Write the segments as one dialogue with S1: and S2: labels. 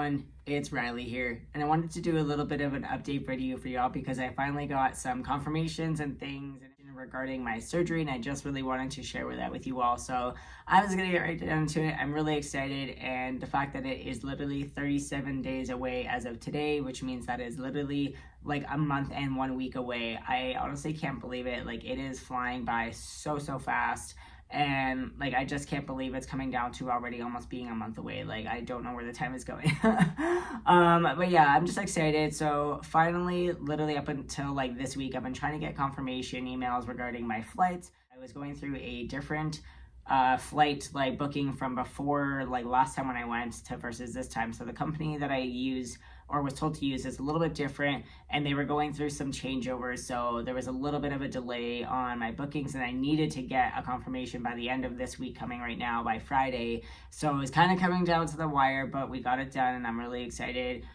S1: everyone, it's Riley here, and I wanted to do a little bit of an update video for y'all because I finally got some confirmations and things regarding my surgery, and I just really wanted to share that with you all. So I was gonna get right down to it. I'm really excited, and the fact that it is literally 37 days away as of today, which means that is literally like a month and 1 week away. I honestly can't believe it. Like, it is flying by so fast. And like, I just can't believe it's coming down to already almost being a month away. Like, I don't know where the time is going. But yeah, I'm just excited. So finally, literally up until like this week, I've been trying to get confirmation emails regarding my flights. I was going through a different flight like booking from before, like last time when I went to versus this time. So the company that I use or was told to use is a little bit different, and they were going through some changeovers, so there was a little bit of a delay on my bookings, and I needed to get a confirmation by the end of this week, coming right now by Friday. So it was kind of coming down to the wire, but we got it done, and I'm really excited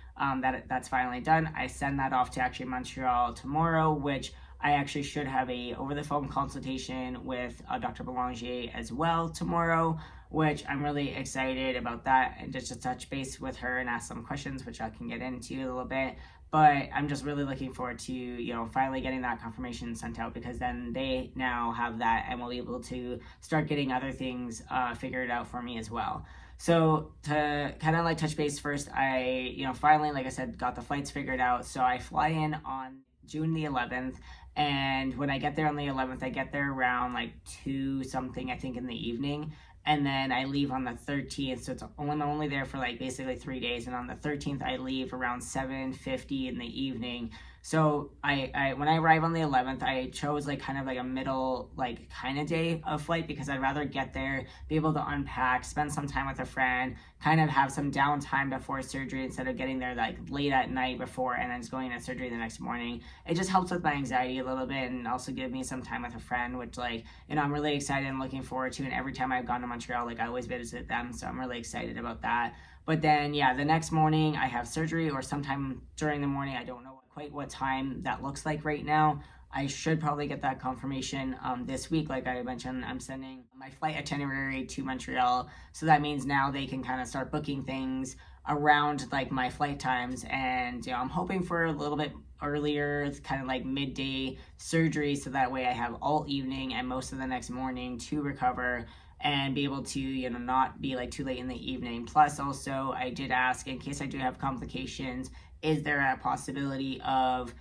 S1: that's finally done. I send that off to actually Montreal tomorrow, which I actually should have a over-the-phone consultation with Dr. Belanger as well tomorrow, which I'm really excited about that, and just to touch base with her and ask some questions, which I can get into a little bit. But I'm just really looking forward to, you know, finally getting that confirmation sent out, because then they now have that and will be able to start getting other things figured out for me as well. So to kind of like touch base first, I, finally, like I said, got the flights figured out. So I fly in on June the 11th. And when I get there on the 11th, I get there around like 2 something, I think, in the evening. And then I leave on the 13th, so I'm only there for like basically 3 days. And on the 13th, I leave around 7:50 in the evening. So I when I arrive on the 11th, I chose like kind of like a middle like kind of day of flight, because I'd rather get there, be able to unpack, spend some time with a friend, kind of have some downtime before surgery instead of getting there like late at night before and then just going to surgery the next morning. It just helps with my anxiety a little bit, and also give me some time with a friend, which, like, I'm really excited and looking forward to. And every time I've gone to Montreal, like, I always visit them, so I'm really excited about that. But then, yeah, the next morning I have surgery, or sometime during the morning. I don't know quite what time that looks like right now. I should probably get that confirmation this week. Like I mentioned, I'm sending my flight itinerary to Montreal, so that means now they can kind of start booking things around like my flight times. And I'm hoping for a little bit earlier, kind of like midday surgery, so that way I have all evening and most of the next morning to recover and be able to, not be like too late in the evening. Plus, also, I did ask, in case I do have complications, is there a possibility of,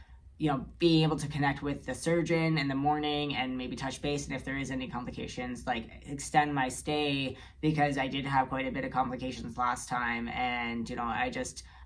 S1: being able to connect with the surgeon in the morning and maybe touch base, and if there is any complications, like extend my stay, because I did have quite a bit of complications last time. And,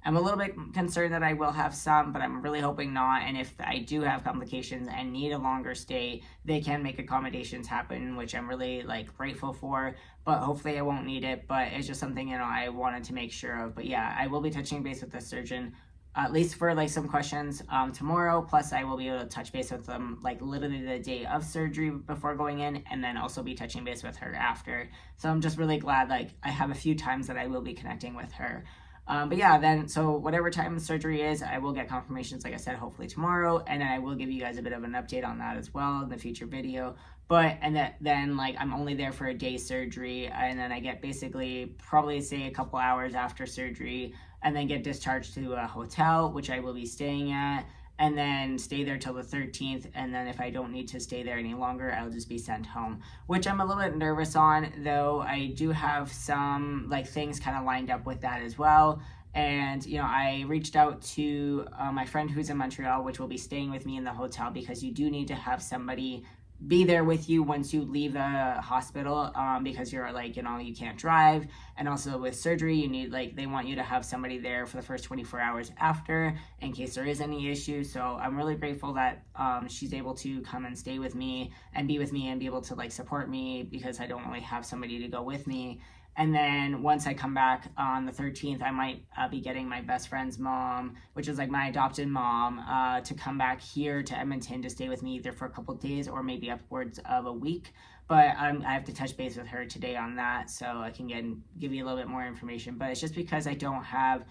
S1: I'm a little bit concerned that I will have some, but I'm really hoping not. And if I do have complications and need a longer stay, they can make accommodations happen, which I'm really grateful for. But hopefully I won't need it. But it's just something, I wanted to make sure of. But yeah, I will be touching base with the surgeon, at least for some questions tomorrow. Plus I will be able to touch base with them literally the day of surgery before going in, and then also be touching base with her after. So I'm just really glad I have a few times that I will be connecting with her. But yeah, then, so whatever time the surgery is, I will get confirmations, like I said, hopefully tomorrow, and then I will give you guys a bit of an update on that as well in the future video. But, and then I'm only there for a day surgery, and then I get basically probably say a couple hours after surgery, and then get discharged to a hotel, which I will be staying at, and then stay there till the 13th. And then if I don't need to stay there any longer, I'll just be sent home, which I'm a little bit nervous on, though I do have some things kind of lined up with that as well. And, I reached out to my friend who's in Montreal, which will be staying with me in the hotel, because you do need to have somebody be there with you once you leave the hospital, because you're you can't drive. And also with surgery, you need they want you to have somebody there for the first 24 hours after, in case there is any issue. So I'm really grateful that she's able to come and stay with me and be with me and be able to support me, because I don't really have somebody to go with me. And then once I come back on the 13th, I might be getting my best friend's mom, which is my adopted mom, to come back here to Edmonton to stay with me either for a couple days or maybe upwards of a week. But I have to touch base with her today on that, so I can give you a little bit more information. But it's just because I don't have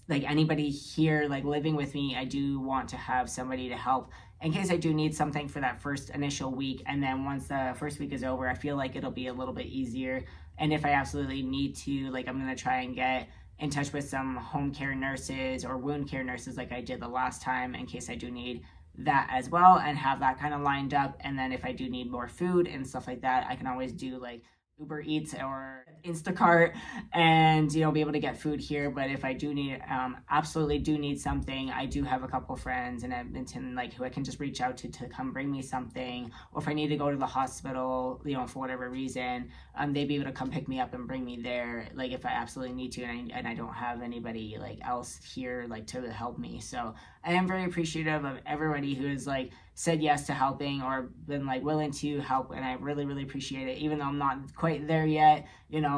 S1: anybody here living with me. I do want to have somebody to help in case I do need something for that first initial week. And then once the first week is over, I feel like it'll be a little bit easier. And if I absolutely need to, I'm going to try and get in touch with some home care nurses or wound care nurses like I did the last time, in case I do need that as well, and have that kind of lined up. And then if I do need more food and stuff like that, I can always do like Uber Eats or Instacart, and be able to get food here. But if I do need, absolutely do need something, I do have a couple friends in Edmonton, like, who I can just reach out to come bring me something. Or if I need to go to the hospital, for whatever reason, they'd be able to come pick me up and bring me there, like, if I absolutely need to, and I don't have anybody like else here like to help me. So I am very appreciative of everybody who is like said yes to helping or been like willing to help, and I really, really appreciate it. Even though I'm not quite there yet,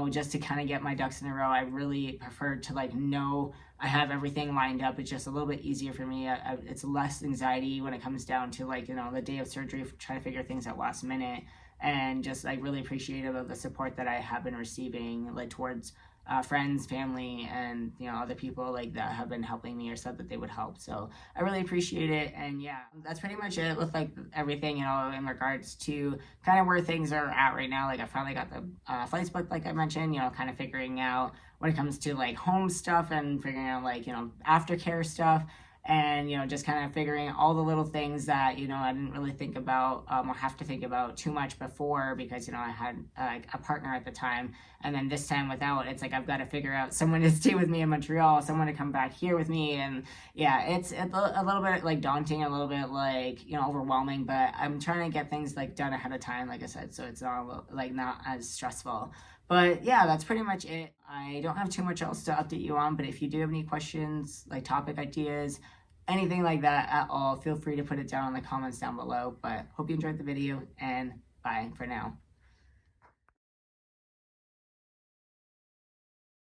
S1: just to kind of get my ducks in a row, I really prefer to like know I have everything lined up. It's just a little bit easier for me. It's less anxiety when it comes down to like the day of surgery, trying to figure things out last minute. And just like really appreciative of the support that I have been receiving, like towards friends, family, and other people like that have been helping me or said that they would help. So I really appreciate it. And yeah, that's pretty much it with like everything, in regards to kind of where things are at right now. Like, I finally got the flights booked, like I mentioned, kind of figuring out when it comes to like home stuff, and figuring out like aftercare stuff, and just kind of figuring all the little things that I didn't really think about, or have to think about too much before, because I had a partner at the time, and then this time without, it's like I've got to figure out someone to stay with me in Montreal, someone to come back here with me. And yeah, it's a little bit like daunting, a little bit like overwhelming, but I'm trying to get things like done ahead of time, like I said, so it's not as stressful. But yeah, that's pretty much it. I don't have too much else to update you on, but if you do have any questions, like topic ideas, anything like that at all, feel free to put it down in the comments down below. But hope you enjoyed the video, and bye for now.